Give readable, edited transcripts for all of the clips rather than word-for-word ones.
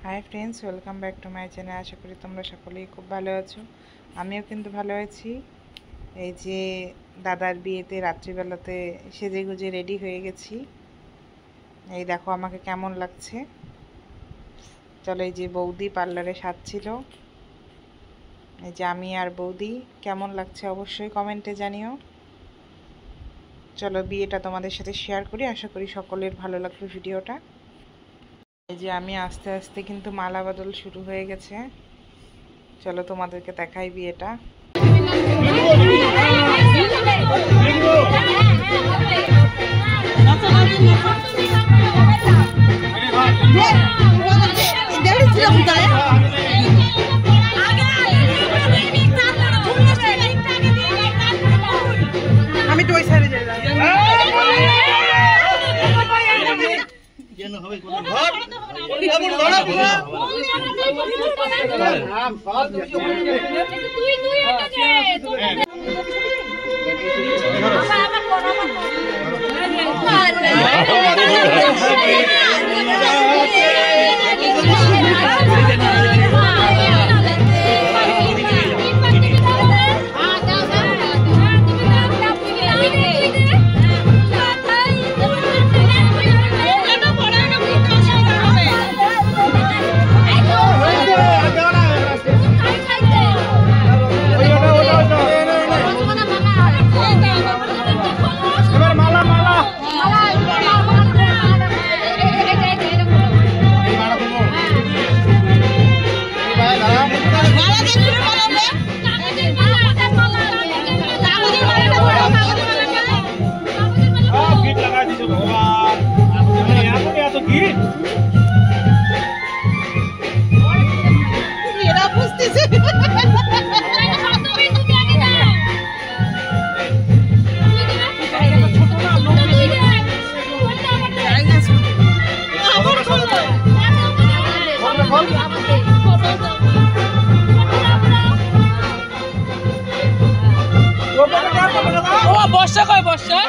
High friends welcome back to my channel. आशा करी तुम्हारा सकलेई खूब भालो आछो। आमिओ किन्तु भालो आछि। এই যে দাদার বিয়েতে রাত্রিবেলাতে সেজে গুজে রেডি হয়ে গেছি। এই দেখো আমাকে কেমন লাগছে। চলো এই যে বৌদি পার্লারে সাজছিল। এই যে আমি আর বৌদি কেমন লাগছে অবশ্যই কমেন্টে জানিও। চলো বিয়েটা তোমাদের সাথে শেয়ার করি। আশা করি সকলের ভালো লাগবে ভিডিওটা। এই যে আমি আস্তে আস্তে কিন্তু মালা বদল শুরু হয়ে গেছে। চলো তোমাদেরকে দেখাই বিয়েটা। আমি তো ওই সাইডে যাই বর্ষা কয় বর্ষা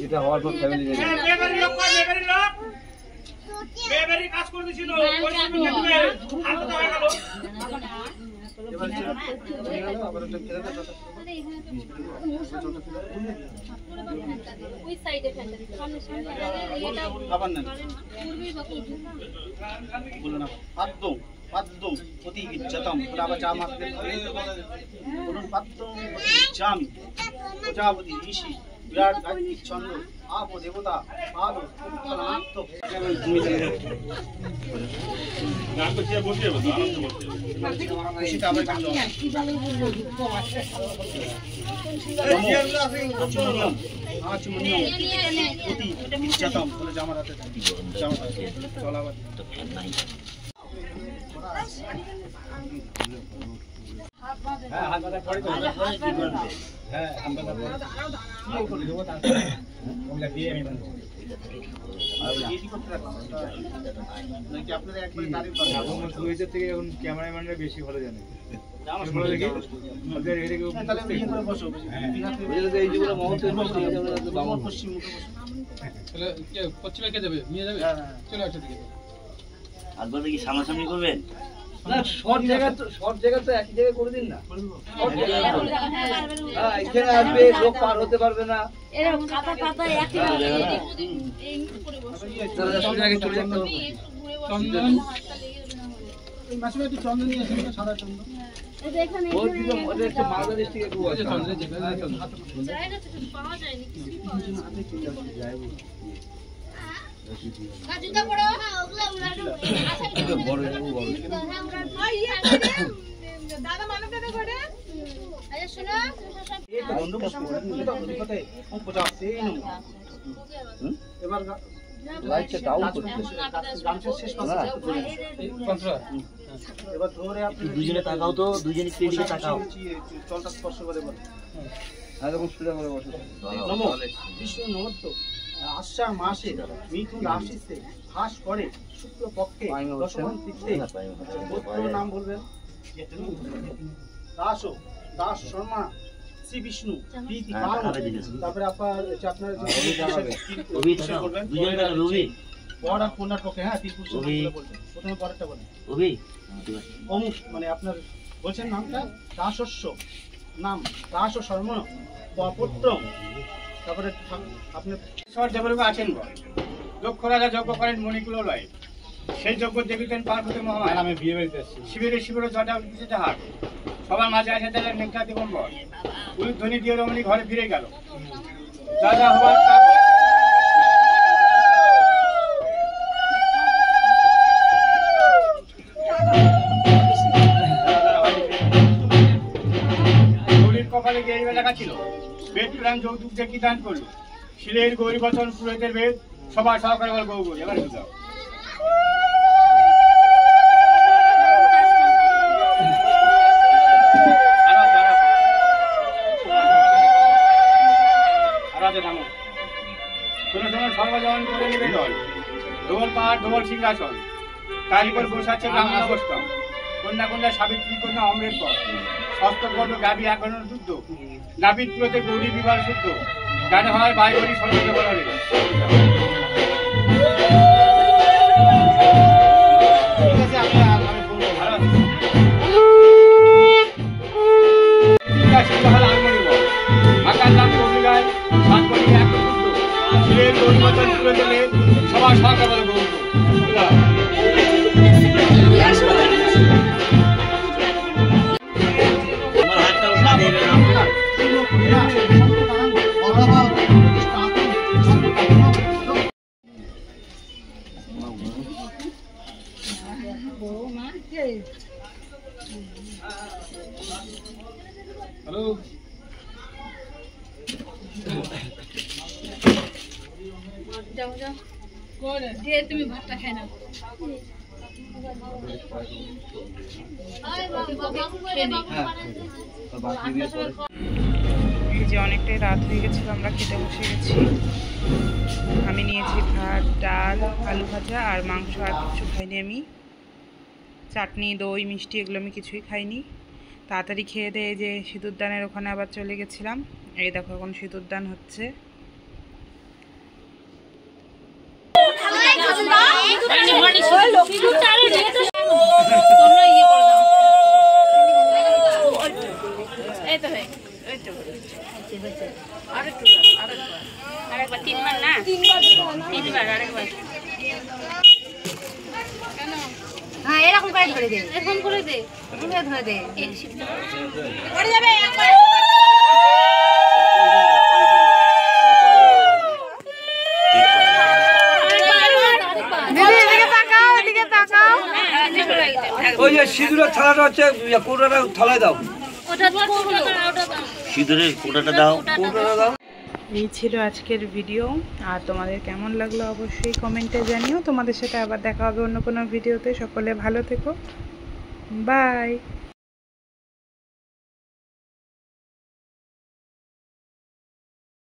এটা হওয়ার পর ফ্যামিলি নেই বেবারি লোক বেবারি কাজ করে দিছিল পয়সা দিতে হাত হয়ে গেল পাদ্যম অতি ইজ্জতম আবার চা মাত্রে বলুন পাদ্যম ইজ্জামি প্রজাপতি ঋষি বিরাট গায়ত্রী ছন্দ আপ দেবতা আলো উত্তরানাত্ম খুশিতে আবার কাজ অতি ইজ্জতম বলে জামার হাতে চলাবার ক্যামেরাম্যানরা বেশি ভালো জানে। পশ্চিমে কে যাবে? নিয়ে যাবে? চলে আসছে দিকে। আর বলতে কি সামনাসামনি করবেন? না, শর্ট জায়গা তো একই জায়গায় করে দিন না। হ্যাঁ, এখানে আসবে, লোক পার হতে পারবে না। এরকম কাটা কাটা একই চলে যেতে হবে। চন্দন মাসিমা একটু চন্দন নিয়ে আসেন, সাদা চন্দন। ওর দিকে ওদের একটু মালদা ডিস্ট্রিক্টে একটু আছে চন্দনের জায়গা পাওয়া যায়নি দাদা মানব দাদা করে আরে শোনো এবার লাইটটা ডাউন করতে গামছার শেষ পাশে এবার ধরে আপনি দুজনে তাকাও তো, দুজনে দিকে তাকাও। জলটা স্পর্শ করে বলে এরকম সোজা করে বসে। নমো বিষ্ণু নমস্ত আষাঢ় মাসে মিথুন রাশিতে ভাস করে শুক্ল পক্ষে দশম তিথিতে গোত্র নাম বলবেন দাস শর্মা শ্রী বিষ্ণু প্রীতি কারণ তারপরে আপনার বড় আর কন্যার পক্ষে হ্যাঁ তিন পুরুষ বলবেন প্রথমে পরেরটা বলেন অমুক মানে আপনার বলছেন নামটা দাসস্য নাম দাস ও শর্ম পত্রম তারপরে আপনি ঈশ্বর দেবলোকে আছেন দক্ষ রাজা যজ্ঞ করেন মণিকুলয় সেই যজ্ঞ দেখিতেন পার্বতী মহামায়া। আমি বিয়ে বাড়িতে আসছি। শিবিরে জটা উঠেছে হাট, সবার মাঝে আসে তাদের মেঘনা দিগম্বর উলুধ্বনি দিয়ে রমণী ঘরে ফিরে গেল। রাজা হবার কপালে গিয়ে এই লেখা ছিল বেদ প্রাণ যৌতুক যে কি দান করলো শিলের গৌরী বচন পুরোহিতের বেদ সবার সহকারে বল গৌ গৌ। এবার বুঝাও সর্বজন করে নেবে দল ধোল পাহাড় ধোল সিংহাসন তার উপর বসাচ্ছে ব্রাহ্মণ অবস্থা কন্যা কন্যা সাবিত্রী কন্যা অমরের পর হস্তপর্ব গাভী এখনো যুদ্ধ নাবিদ পুরোতে গৌরী বিবাহ শুদ্ধ গানে হয় বাই গৌরী সর্বকে বলা হবে। ঠিক আছে আমি বলবো ভালো আকার নাম কবিগায় সাত কোটি এক শুদ্ধ শিলের গৌরী বচন তুলে দিলে সবার সহকারে বলে গৌরব। হ্যালো যাও যাও করে দিয়ে তুমি ভাতটা খাই না এই যে অনেকটাই রাত হয়ে গেছিল, আমরা খেতে বসে গেছি। আমি নিয়েছি ভাত, ডাল, আলু ভাজা আর মাংস, আর কিছু খাইনি আমি। চাটনি, দই, মিষ্টি এগুলো আমি কিছুই খাইনি। তাড়াতাড়ি খেয়ে দিয়ে যে সিঁদুরদানের ওখানে আবার চলে গেছিলাম। এই দেখো এখন সিঁদুরদান হচ্ছে। আরেকবার 3 বার না 3 বার আরেকবার হ্যাঁ এরকম করে ধরে দে, এরকম করে দে ঘুরে ধরে দে। এই শিখতে পড়ে যাবে একবার। ওই যে সিঁদুরের থালাটা হচ্ছে কোটাটা থালায় দাও, ওটা ওটা সিঁদুরের কোটাটা দাও। কোটাটা দাও। এই ছিল আজকের ভিডিও। আর তোমাদের কেমন লাগলো অবশ্যই কমেন্টে জানিও। তোমাদের সাথে আবার দেখা হবে অন্য কোনো ভিডিওতে। সকলে ভালো থেকো, বাই।